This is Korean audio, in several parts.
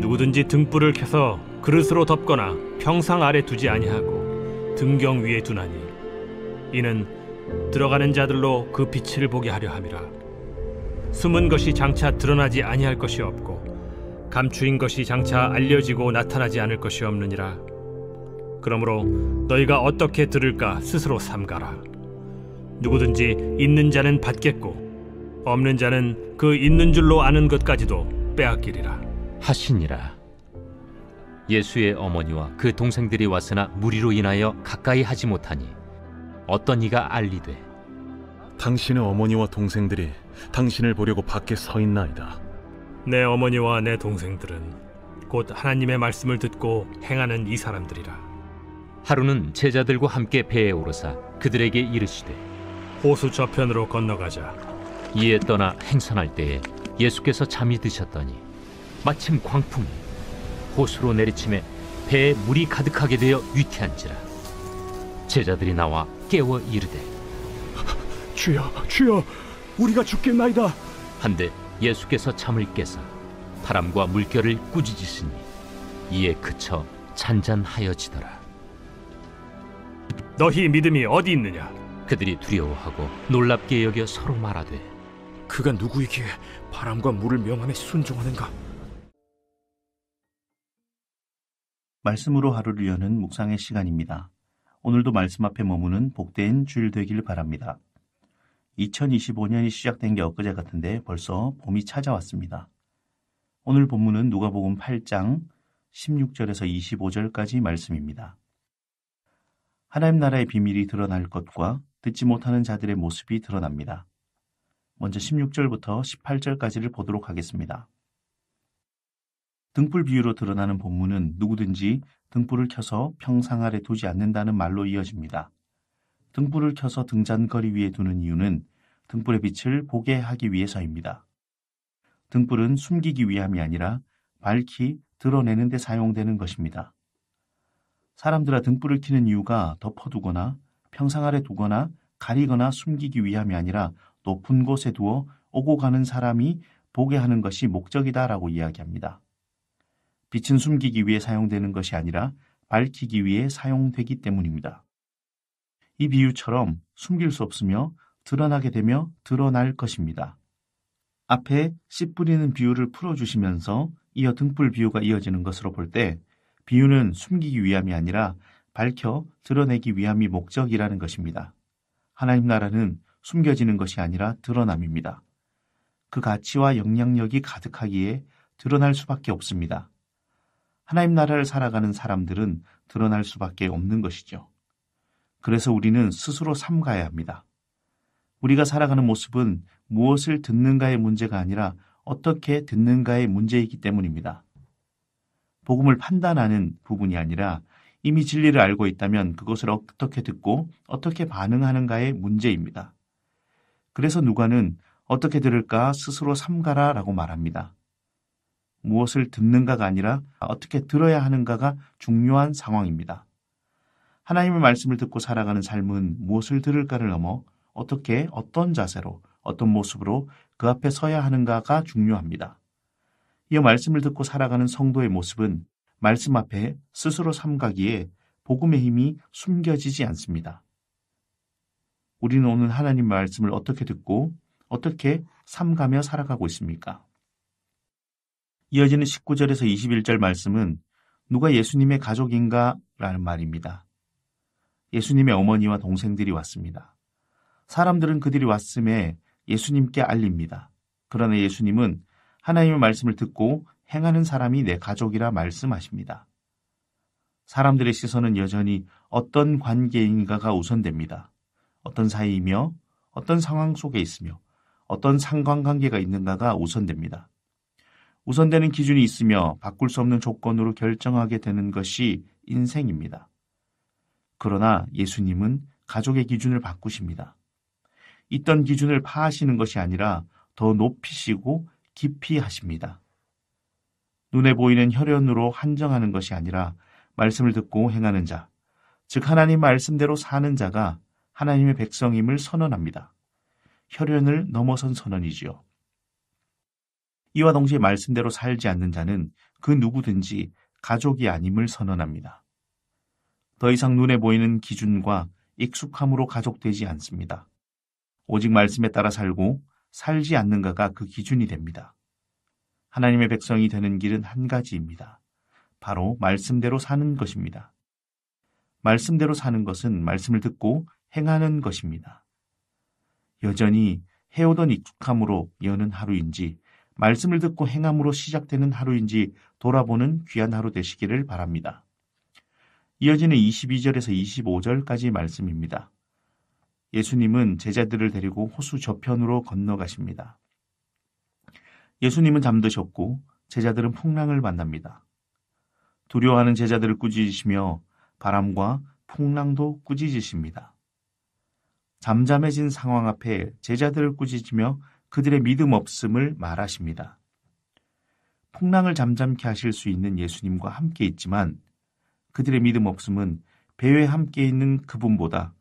누구든지 등불을 켜서 그릇으로 덮거나 평상 아래 두지 아니하고 등경 위에 두나니 이는 들어가는 자들로 그 빛을 보게 하려 함이라. 숨은 것이 장차 드러나지 아니할 것이 없고 감추인 것이 장차 알려지고 나타나지 않을 것이 없느니라. 그러므로 너희가 어떻게 들을까 스스로 삼가라. 누구든지 있는 자는 받겠고 없는 자는 그 있는 줄로 아는 것까지도 빼앗기리라 하시니라. 예수의 어머니와 그 동생들이 왔으나 무리로 인하여 가까이 하지 못하니 어떤 이가 알리되 당신의 어머니와 동생들이 당신을 보려고 밖에 서 있나이다. 내 어머니와 내 동생들은 곧 하나님의 말씀을 듣고 행하는 이 사람들이라. 하루는 제자들과 함께 배에 오르사 그들에게 이르시되 호수 저편으로 건너가자. 이에 떠나 행선할 때에 예수께서 잠이 드셨더니 마침 광풍이 호수로 내리침에 배에 물이 가득하게 되어 위태한지라. 제자들이 나와 깨워 이르되 주여, 주여, 우리가 죽겠나이다. 한데 예수께서 잠을 깨사 바람과 물결을 꾸짖으시니 이에 그쳐 잔잔하여지더라. 너희 믿음이 어디 있느냐? 그들이 두려워하고 놀랍게 여겨 서로 말하되 그가 누구이기에 바람과 물을 명함에 순종하는가? 말씀으로 하루를 여는 묵상의 시간입니다. 오늘도 말씀 앞에 머무는 복된 주일 되길 바랍니다. 2025년이 시작된 게 엊그제 같은데 벌써 봄이 찾아왔습니다. 오늘 본문은 누가복음 8장 16절에서 25절까지 말씀입니다. 하나님 나라의 비밀이 드러날 것과 듣지 못하는 자들의 모습이 드러납니다. 먼저 16절부터 18절까지를 보도록 하겠습니다. 등불 비유로 드러나는 본문은 누구든지 등불을 켜서 평상 아래 두지 않는다는 말로 이어집니다. 등불을 켜서 등잔거리 위에 두는 이유는 등불의 빛을 보게 하기 위해서입니다. 등불은 숨기기 위함이 아니라 밝히 드러내는 데 사용되는 것입니다. 사람들아 등불을 켜는 이유가 덮어두거나 평상 아래 두거나 가리거나 숨기기 위함이 아니라 높은 곳에 두어 오고 가는 사람이 보게 하는 것이 목적이다라고 이야기합니다. 빛은 숨기기 위해 사용되는 것이 아니라 밝히기 위해 사용되기 때문입니다. 이 비유처럼 숨길 수 없으며 드러나게 되며 드러날 것입니다. 앞에 씨 뿌리는 비유를 풀어주시면서 이어 등불 비유가 이어지는 것으로 볼 때 비유는 숨기기 위함이 아니라 밝혀 드러내기 위함이 목적이라는 것입니다. 하나님 나라는 숨겨지는 것이 아니라 드러남입니다. 그 가치와 영향력이 가득하기에 드러날 수밖에 없습니다. 하나님 나라를 살아가는 사람들은 드러날 수밖에 없는 것이죠. 그래서 우리는 스스로 삼가야 합니다. 우리가 살아가는 모습은 무엇을 듣는가의 문제가 아니라 어떻게 듣는가의 문제이기 때문입니다. 복음을 판단하는 부분이 아니라 이미 진리를 알고 있다면 그것을 어떻게 듣고 어떻게 반응하는가의 문제입니다. 그래서 누가는 어떻게 들을까 스스로 삼가라 라고 말합니다. 무엇을 듣는가가 아니라 어떻게 들어야 하는가가 중요한 상황입니다. 하나님의 말씀을 듣고 살아가는 삶은 무엇을 들을까를 넘어 어떻게 어떤 자세로 어떤 모습으로 그 앞에 서야 하는가가 중요합니다. 이어 말씀을 듣고 살아가는 성도의 모습은 말씀 앞에 스스로 삼가기에 복음의 힘이 숨겨지지 않습니다. 우리는 오늘 하나님의 말씀을 어떻게 듣고 어떻게 삼가며 살아가고 있습니까? 이어지는 19절에서 21절 말씀은 누가 예수님의 가족인가? 라는 말입니다. 예수님의 어머니와 동생들이 왔습니다. 사람들은 그들이 왔음에 예수님께 알립니다. 그러나 예수님은 하나님의 말씀을 듣고 행하는 사람이 내 가족이라 말씀하십니다. 사람들의 시선은 여전히 어떤 관계인가가 우선됩니다. 어떤 사이이며 어떤 상황 속에 있으며 어떤 상관관계가 있는가가 우선됩니다. 우선되는 기준이 있으며 바꿀 수 없는 조건으로 결정하게 되는 것이 인생입니다. 그러나 예수님은 가족의 기준을 바꾸십니다. 있던 기준을 파하시는 것이 아니라 더 높이시고 깊이 하십니다. 눈에 보이는 혈연으로 한정하는 것이 아니라 말씀을 듣고 행하는 자, 즉 하나님 말씀대로 사는 자가 하나님의 백성임을 선언합니다. 혈연을 넘어선 선언이지요. 이와 동시에 말씀대로 살지 않는 자는 그 누구든지 가족이 아님을 선언합니다. 더 이상 눈에 보이는 기준과 익숙함으로 가족되지 않습니다. 오직 말씀에 따라 살고 살지 않는가가 그 기준이 됩니다. 하나님의 백성이 되는 길은 한 가지입니다. 바로 말씀대로 사는 것입니다. 말씀대로 사는 것은 말씀을 듣고 행하는 것입니다. 여전히 해오던 익숙함으로 여는 하루인지 말씀을 듣고 행함으로 시작되는 하루인지 돌아보는 귀한 하루 되시기를 바랍니다. 이어지는 22절에서 25절까지 말씀입니다. 예수님은 제자들을 데리고 호수 저편으로 건너가십니다. 예수님은 잠드셨고 제자들은 풍랑을 만납니다. 두려워하는 제자들을 꾸짖으시며 바람과 풍랑도 꾸짖으십니다. 잠잠해진 상황 앞에 제자들을 꾸짖으며 그들의 믿음 없음을 말하십니다. 풍랑을 잠잠케 하실 수 있는 예수님과 함께 있지만 그들의 믿음 없음은 배에 함께 있는 그분보다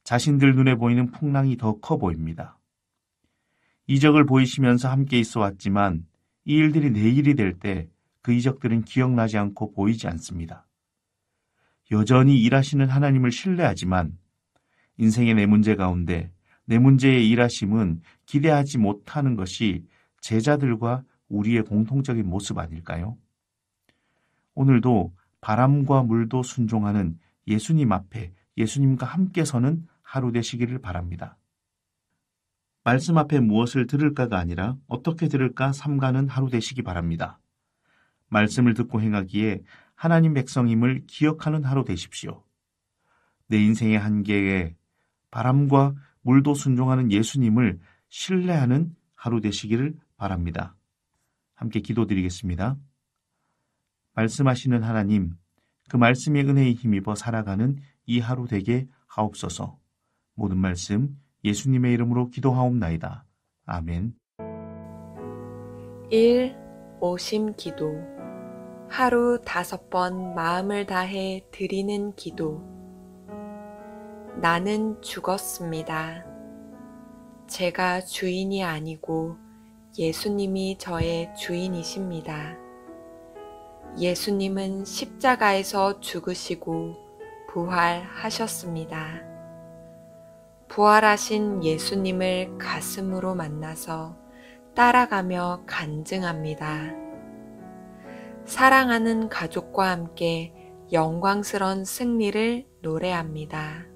자신들 눈에 보이는 풍랑이 더 커 보입니다. 이적을 보이시면서 함께 있어 왔지만 이 일들이 내일이 될 때 그 이적들은 기억나지 않고 보이지 않습니다. 여전히 일하시는 하나님을 신뢰하지만 인생의 내 문제 가운데 내 문제의 일하심은 기대하지 못하는 것이 제자들과 우리의 공통적인 모습 아닐까요? 오늘도 바람과 물도 순종하는 예수님 앞에 예수님과 함께 서는 하루 되시기를 바랍니다. 말씀 앞에 무엇을 들을까가 아니라 어떻게 들을까 삼가는 하루 되시기 바랍니다. 말씀을 듣고 행하기에 하나님 백성임을 기억하는 하루 되십시오. 내 인생의 한계에 바람과 물도 순종하는 예수님을 신뢰하는 하루 되시기를 바랍니다. 함께 기도드리겠습니다. 말씀하시는 하나님, 그 말씀의 은혜에 힘입어 살아가는 이 하루 되게 하옵소서. 모든 말씀 예수님의 이름으로 기도하옵나이다. 아멘. 1. 오심 기도. 하루 5번 마음을 다해 드리는 기도. 나는 죽었습니다. 제가 주인이 아니고 예수님이 저의 주인이십니다. 예수님은 십자가에서 죽으시고 부활하셨습니다. 부활하신 예수님을 가슴으로 만나서 따라가며 간증합니다. 사랑하는 가족과 함께 영광스러운 승리를 노래합니다.